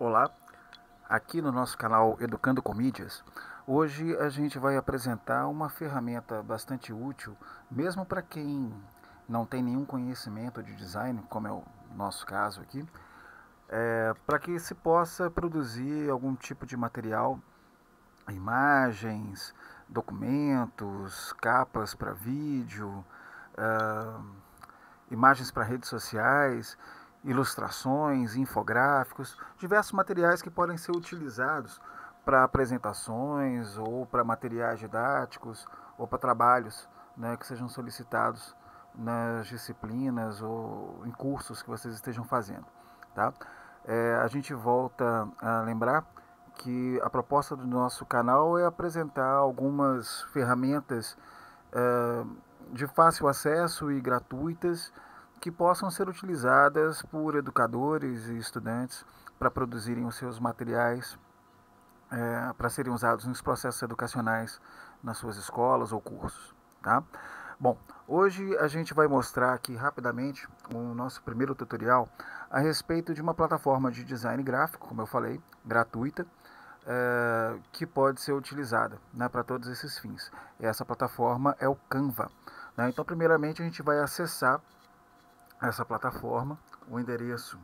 Olá, aqui no nosso canal Educando com Mídias, hoje a gente vai apresentar uma ferramenta bastante útil, mesmo para quem não tem nenhum conhecimento de design, como é o nosso caso aqui, para que se possa produzir algum tipo de material, imagens, documentos, capas para vídeo, ah, imagens para redes sociais, ilustrações, infográficos, diversos materiais que podem ser utilizados para apresentações ou para materiais didáticos ou para trabalhos, né, que sejam solicitados nas disciplinas ou em cursos que vocês estejam fazendo. Tá? A gente volta a lembrar que a proposta do nosso canal é apresentar algumas ferramentas de fácil acesso e gratuitas que possam ser utilizadas por educadores e estudantes para produzirem os seus materiais, para serem usados nos processos educacionais nas suas escolas ou cursos. Tá? Bom, hoje a gente vai mostrar aqui rapidamente o nosso primeiro tutorial a respeito de uma plataforma de design gráfico, como eu falei, gratuita, que pode ser utilizada, né, para todos esses fins. Essa plataforma é o Canva. Né? Então, primeiramente, a gente vai acessar essa plataforma. O endereço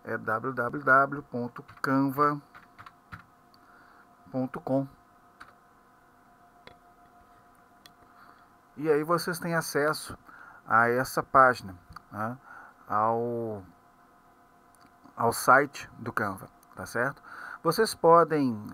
é www.canva.com. E aí vocês têm acesso a essa página, né, ao site do Canva, tá certo? Vocês podem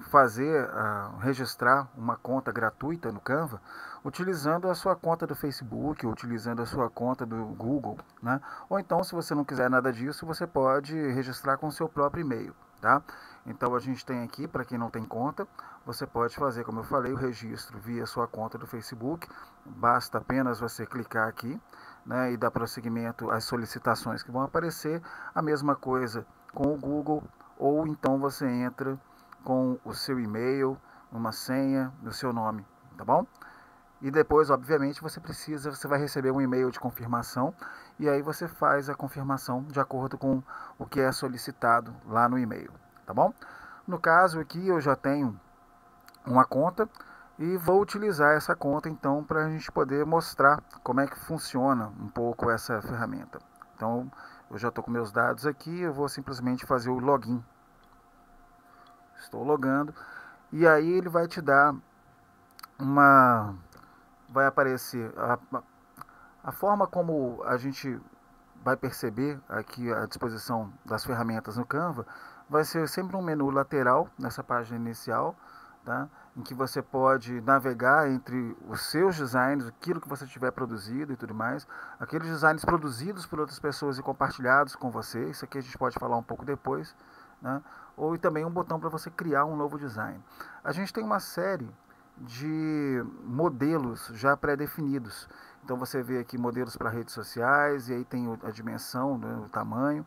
registrar uma conta gratuita no Canva utilizando a sua conta do Facebook, utilizando a sua conta do Google, né? Ou então, se você não quiser nada disso, você pode registrar com o seu próprio e-mail, tá? Então a gente tem aqui, para quem não tem conta, você pode fazer, como eu falei, o registro via sua conta do Facebook. Basta apenas você clicar aqui, né, e dar prosseguimento às solicitações que vão aparecer. A mesma coisa com o Google, ou então você entra com o seu e-mail, uma senha, o seu nome, tá bom? E depois, obviamente, você vai receber um e-mail de confirmação e aí você faz a confirmação de acordo com o que é solicitado lá no e-mail, tá bom? No caso aqui eu já tenho uma conta e vou utilizar essa conta então para a gente poder mostrar como é que funciona um pouco essa ferramenta. Então eu já estou com meus dados aqui, eu vou simplesmente fazer o login. Estou logando e aí ele vai te dar vai aparecer a forma como a gente vai perceber aqui a disposição das ferramentas no Canva. Vai ser sempre um menu lateral nessa página inicial, tá? Em que você pode navegar entre os seus designs, aquilo que você tiver produzido e tudo mais, aqueles designs produzidos por outras pessoas e compartilhados com você. Isso aqui a gente pode falar um pouco depois, né? Ou também um botão para você criar um novo design. A gente tem uma série de modelos já pré-definidos. Então você vê aqui modelos para redes sociais, e aí tem a dimensão, né, o tamanho.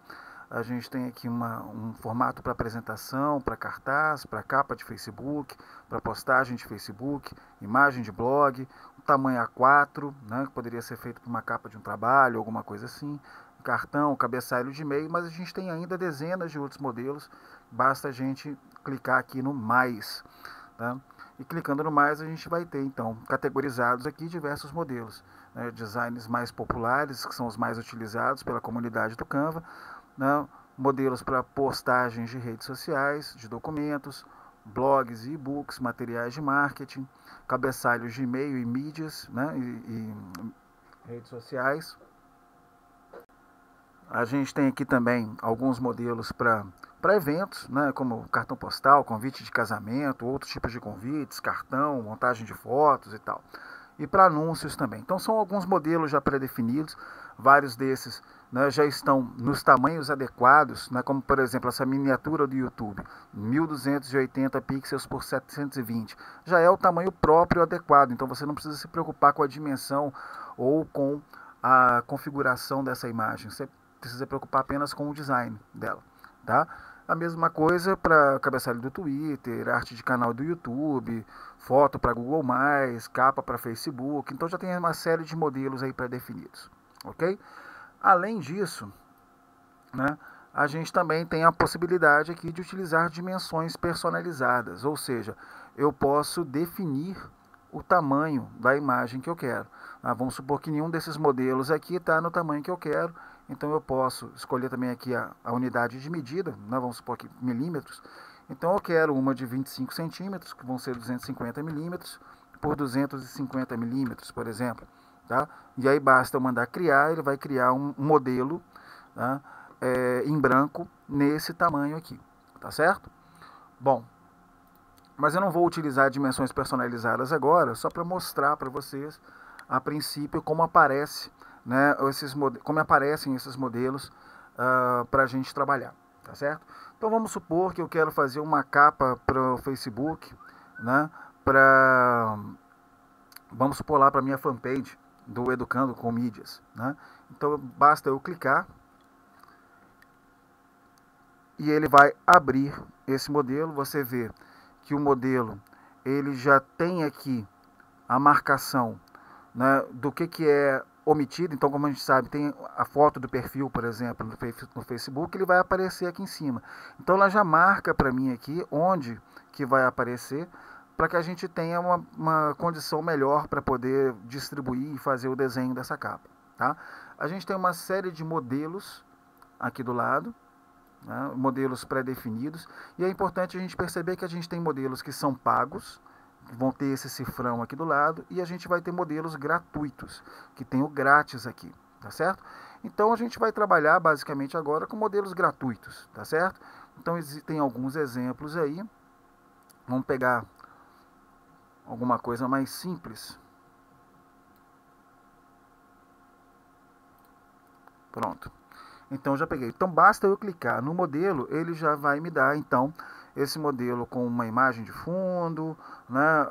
A gente tem aqui um formato para apresentação, para cartaz, para capa de Facebook, para postagem de Facebook, imagem de blog, o tamanho A4, né, que poderia ser feito para uma capa de um trabalho, alguma coisa assim, cartão, cabeçalho de e-mail, mas a gente tem ainda dezenas de outros modelos, basta a gente clicar aqui no mais. Tá? E clicando no mais, a gente vai ter então categorizados aqui diversos modelos, né, designs mais populares, que são os mais utilizados pela comunidade do Canva, né, modelos para postagens de redes sociais, de documentos, blogs e e-books, materiais de marketing, cabeçalhos de e-mail e mídias, né, e redes sociais. A gente tem aqui também alguns modelos para eventos, né, como cartão postal, convite de casamento, outros tipos de convites, cartão, montagem de fotos e tal. E para anúncios também. Então são alguns modelos já pré-definidos, vários desses, né, já estão nos tamanhos adequados, né, como por exemplo essa miniatura do YouTube, 1280 pixels por 720. Já é o tamanho próprio adequado, então você não precisa se preocupar com a dimensão ou com a configuração dessa imagem. Você precisa preocupar apenas com o design dela, tá? A mesma coisa para cabeçalho do Twitter, arte de canal do YouTube, foto para Google+, capa para Facebook. Então já tem uma série de modelos aí pré-definidos, ok? Além disso, né, a gente também tem a possibilidade aqui de utilizar dimensões personalizadas, ou seja, eu posso definir o tamanho da imagem que eu quero. Vamos supor que nenhum desses modelos aqui está no tamanho que eu quero, então eu posso escolher também aqui a unidade de medida, vamos supor que milímetros. Então eu quero uma de 25 centímetros, que vão ser 250 milímetros, por 250 milímetros, por exemplo. Tá? E aí basta eu mandar criar, ele vai criar um modelo, tá? Em branco nesse tamanho aqui, tá certo? Bom, mas eu não vou utilizar dimensões personalizadas agora, só para mostrar para vocês, a princípio, como aparece, né, como aparecem esses modelos para a gente trabalhar, tá certo? Então vamos supor que eu quero fazer uma capa para o Facebook, né, vamos supor lá para minha fanpage do Educando com Mídias, né? Então basta eu clicar e ele vai abrir esse modelo. Você vê que o modelo ele já tem aqui a marcação, né, do que é omitido. Então, como a gente sabe, tem a foto do perfil, por exemplo, no Facebook, ele vai aparecer aqui em cima. Então ela já marca para mim aqui onde que vai aparecer, para que a gente tenha uma condição melhor para poder distribuir e fazer o desenho dessa capa. Tá? A gente tem uma série de modelos aqui do lado, né, modelos pré-definidos, e é importante a gente perceber que a gente tem modelos que são pagos, que vão ter esse cifrão aqui do lado, e a gente vai ter modelos gratuitos, que tem o grátis aqui, tá certo? Então a gente vai trabalhar basicamente agora com modelos gratuitos, tá certo? Então existem alguns exemplos aí, vamos pegar alguma coisa mais simples. Pronto. Então já peguei. Então basta eu clicar no modelo, ele já vai me dar então esse modelo com uma imagem de fundo, né,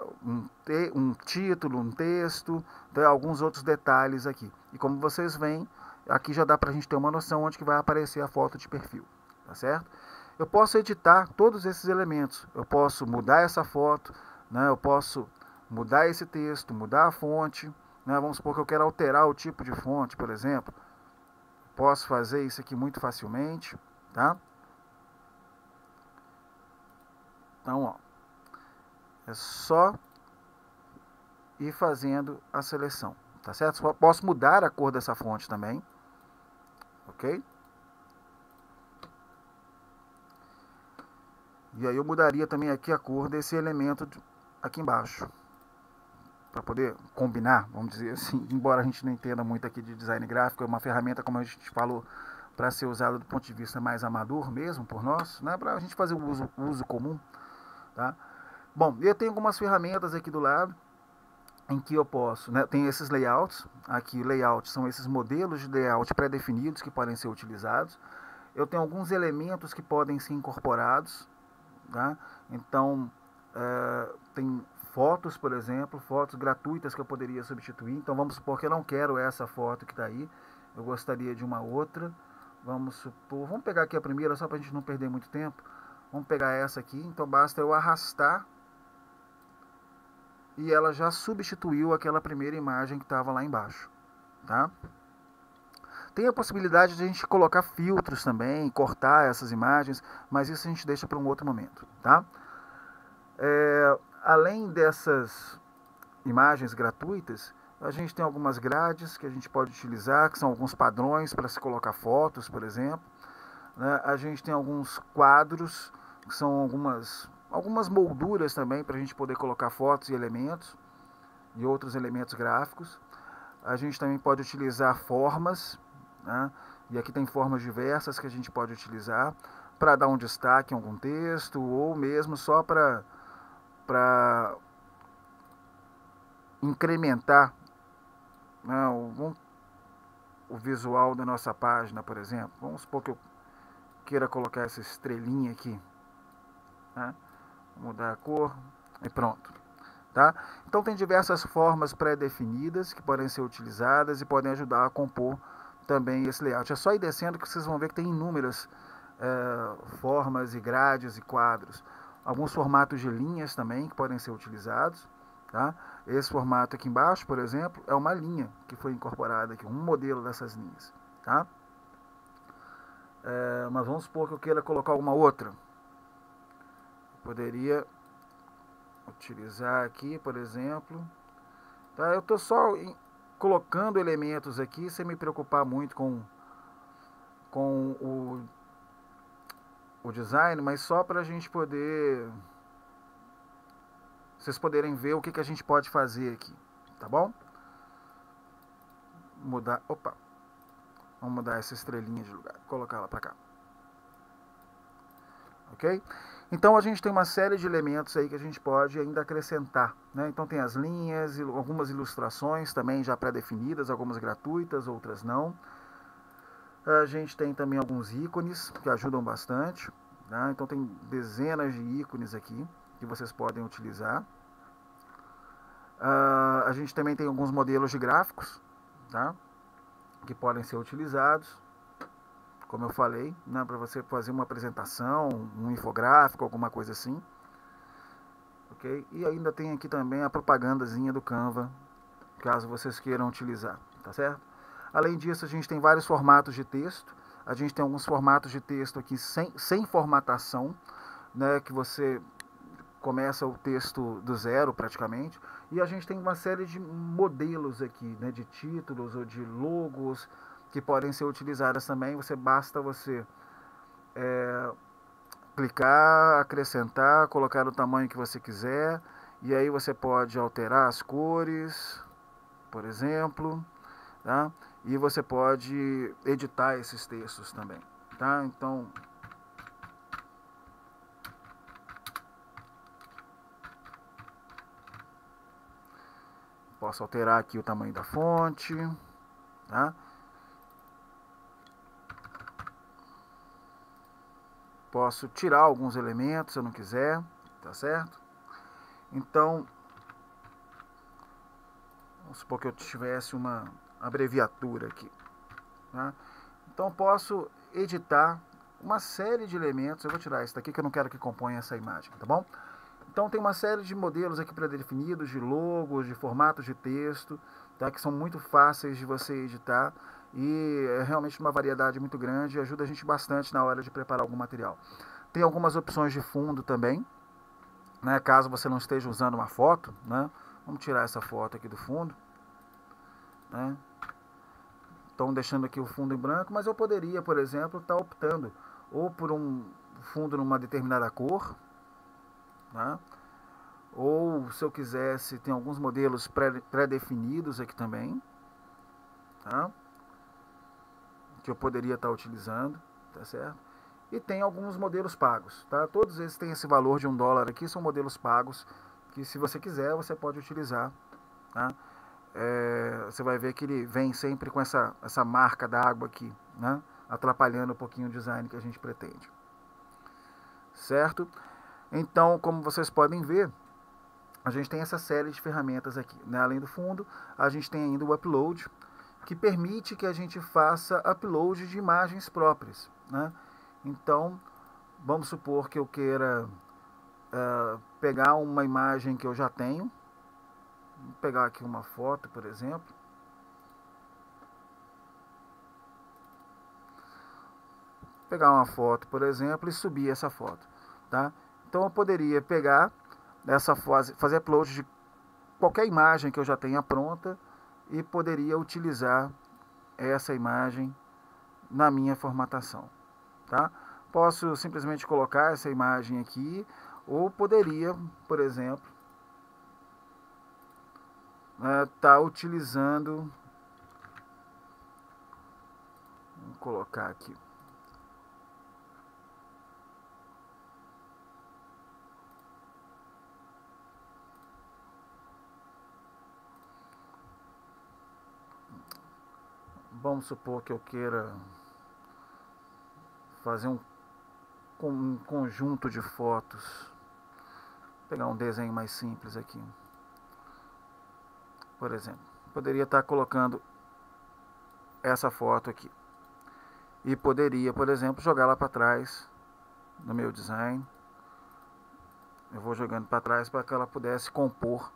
um título, um texto, alguns outros detalhes aqui. E como vocês veem, aqui já dá para a gente ter uma noção onde que vai aparecer a foto de perfil, tá certo? Eu posso editar todos esses elementos. Eu posso mudar essa foto, né, eu posso mudar esse texto, mudar a fonte, né, vamos supor que eu quero alterar o tipo de fonte, por exemplo. Posso fazer isso aqui muito facilmente, tá? Então, ó, é só ir fazendo a seleção, tá certo? Posso mudar a cor dessa fonte também, ok? E aí eu mudaria também aqui a cor desse elemento aqui embaixo, para poder combinar, vamos dizer assim, embora a gente não entenda muito aqui de design gráfico, é uma ferramenta, como a gente falou, para ser usada do ponto de vista mais amador mesmo por nós, né, para a gente fazer o uso comum, tá? Bom, eu tenho algumas ferramentas aqui do lado em que eu posso, né, tem esses layouts, aqui layouts são esses modelos de layout pré-definidos que podem ser utilizados. Eu tenho alguns elementos que podem ser incorporados, tá? Então, tem fotos, por exemplo, fotos gratuitas que eu poderia substituir. Então vamos supor que eu não quero essa foto que está aí, eu gostaria de uma outra. Vamos supor, vamos pegar aqui a primeira só para a gente não perder muito tempo. Vamos pegar essa aqui, então basta eu arrastar e ela já substituiu aquela primeira imagem que estava lá embaixo, tá? Tem a possibilidade de a gente colocar filtros também, cortar essas imagens, mas isso a gente deixa para um outro momento, tá? Além dessas imagens gratuitas, a gente tem algumas grades que a gente pode utilizar, que são alguns padrões para se colocar fotos, por exemplo, né? A gente tem alguns quadros, que são algumas molduras também para a gente poder colocar fotos e elementos e outros elementos gráficos. A gente também pode utilizar formas, né? E aqui tem formas diversas que a gente pode utilizar para dar um destaque em algum texto ou mesmo só para incrementar, né, o visual da nossa página, por exemplo. Vamos supor que eu queira colocar essa estrelinha aqui, né? Mudar a cor e pronto, tá? Então tem diversas formas pré-definidas que podem ser utilizadas e podem ajudar a compor também esse layout. É só ir descendo que vocês vão ver que tem inúmeras formas e grades e quadros. Alguns formatos de linhas também que podem ser utilizados, tá? Esse formato aqui embaixo, por exemplo, é uma linha que foi incorporada aqui, um modelo dessas linhas, tá? mas vamos supor que eu queira colocar alguma outra. Poderia utilizar aqui, por exemplo. Tá? Eu estou só colocando elementos aqui sem me preocupar muito com o design, mas só para a gente poder, vocês poderem ver o que a gente pode fazer aqui, tá bom? Mudar, opa, vamos mudar essa estrelinha de lugar, colocar ela para cá. Ok? Então a gente tem uma série de elementos aí que a gente pode ainda acrescentar, né? Então tem as linhas, algumas ilustrações também já pré-definidas, algumas gratuitas, outras não. A gente tem também alguns ícones que ajudam bastante, tá? Então tem dezenas de ícones aqui que vocês podem utilizar. A gente também tem alguns modelos de gráficos, tá? Que podem ser utilizados, como eu falei, né? Para você fazer uma apresentação, um infográfico, alguma coisa assim. Ok? E ainda tem aqui também a propagandazinha do Canva, caso vocês queiram utilizar, tá certo? Além disso, a gente tem vários formatos de texto. A gente tem alguns formatos de texto aqui sem formatação, né, que você começa o texto do zero praticamente. E a gente tem uma série de modelos aqui, né, de títulos ou de logos que podem ser utilizadas também. Basta você clicar, acrescentar, colocar o tamanho que você quiser. E aí você pode alterar as cores, por exemplo, tá? E você pode editar esses textos também, tá? Então, posso alterar aqui o tamanho da fonte, tá? Posso tirar alguns elementos se eu não quiser, tá certo? Então, vamos supor que eu tivesse uma abreviatura aqui, tá? Então posso editar uma série de elementos. Eu vou tirar esse daqui que eu não quero que componha essa imagem, tá bom? Então tem uma série de modelos aqui pré-definidos, de logos, de formatos de texto, tá? Que são muito fáceis de você editar e é realmente uma variedade muito grande e ajuda a gente bastante na hora de preparar algum material. Tem algumas opções de fundo também, né? Caso você não esteja usando uma foto, né? Vamos tirar essa foto aqui do fundo, né? Estão deixando aqui o fundo em branco, mas eu poderia, por exemplo, estar optando ou por um fundo numa determinada cor, né? Ou se eu quisesse, tem alguns modelos pré-definidos aqui também, tá? Que eu poderia estar utilizando, tá certo? E tem alguns modelos pagos, tá? Todos eles têm esse valor de $1 aqui, são modelos pagos que se você quiser, você pode utilizar, tá? Você vai ver que ele vem sempre com essa marca d'água aqui, né? Atrapalhando um pouquinho o design que a gente pretende, certo? Então, como vocês podem ver, a gente tem essa série de ferramentas aqui, né? Além do fundo, a gente tem ainda o upload, que permite que a gente faça upload de imagens próprias, né? Então, vamos supor que eu queira pegar uma imagem que eu já tenho. Vou pegar aqui uma foto, por exemplo. Pegar uma foto, por exemplo, e subir essa foto, tá? Então eu poderia pegar essa fazer upload de qualquer imagem que eu já tenha pronta e poderia utilizar essa imagem na minha formatação, tá? Posso simplesmente colocar essa imagem aqui ou poderia, por exemplo, tá utilizando, vou colocar aqui, vamos supor que eu queira fazer um conjunto de fotos, vou pegar um desenho mais simples aqui, por exemplo, poderia estar colocando essa foto aqui e poderia, por exemplo, jogá-la para trás no meu design. Eu vou jogando para trás para que ela pudesse compor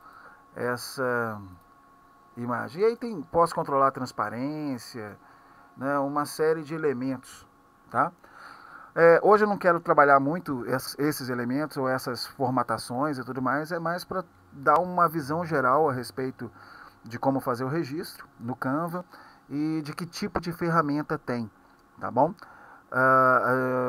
essa imagem. E aí posso controlar a transparência, né, uma série de elementos, tá? Hoje eu não quero trabalhar muito esses elementos ou essas formatações e tudo mais, é mais para dar uma visão geral a respeito de como fazer o registro no Canva e de que tipo de ferramenta tem, tá bom?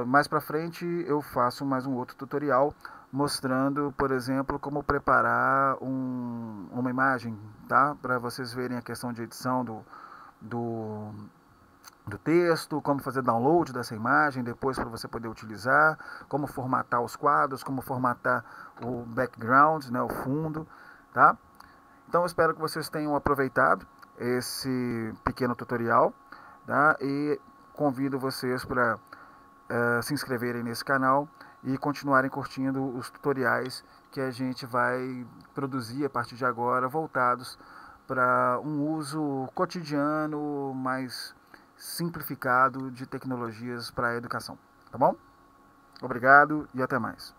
Mais para frente eu faço mais um outro tutorial mostrando, por exemplo, como preparar uma imagem, tá? Para vocês verem a questão de edição do, do texto, como fazer download dessa imagem depois para você poder utilizar, como formatar os quadros, como formatar o background, né, o fundo, tá? Então eu espero que vocês tenham aproveitado esse pequeno tutorial, tá? E convido vocês para se inscreverem nesse canal e continuarem curtindo os tutoriais que a gente vai produzir a partir de agora, voltados para um uso cotidiano mais simplificado de tecnologias para a educação. Tá bom? Obrigado e até mais.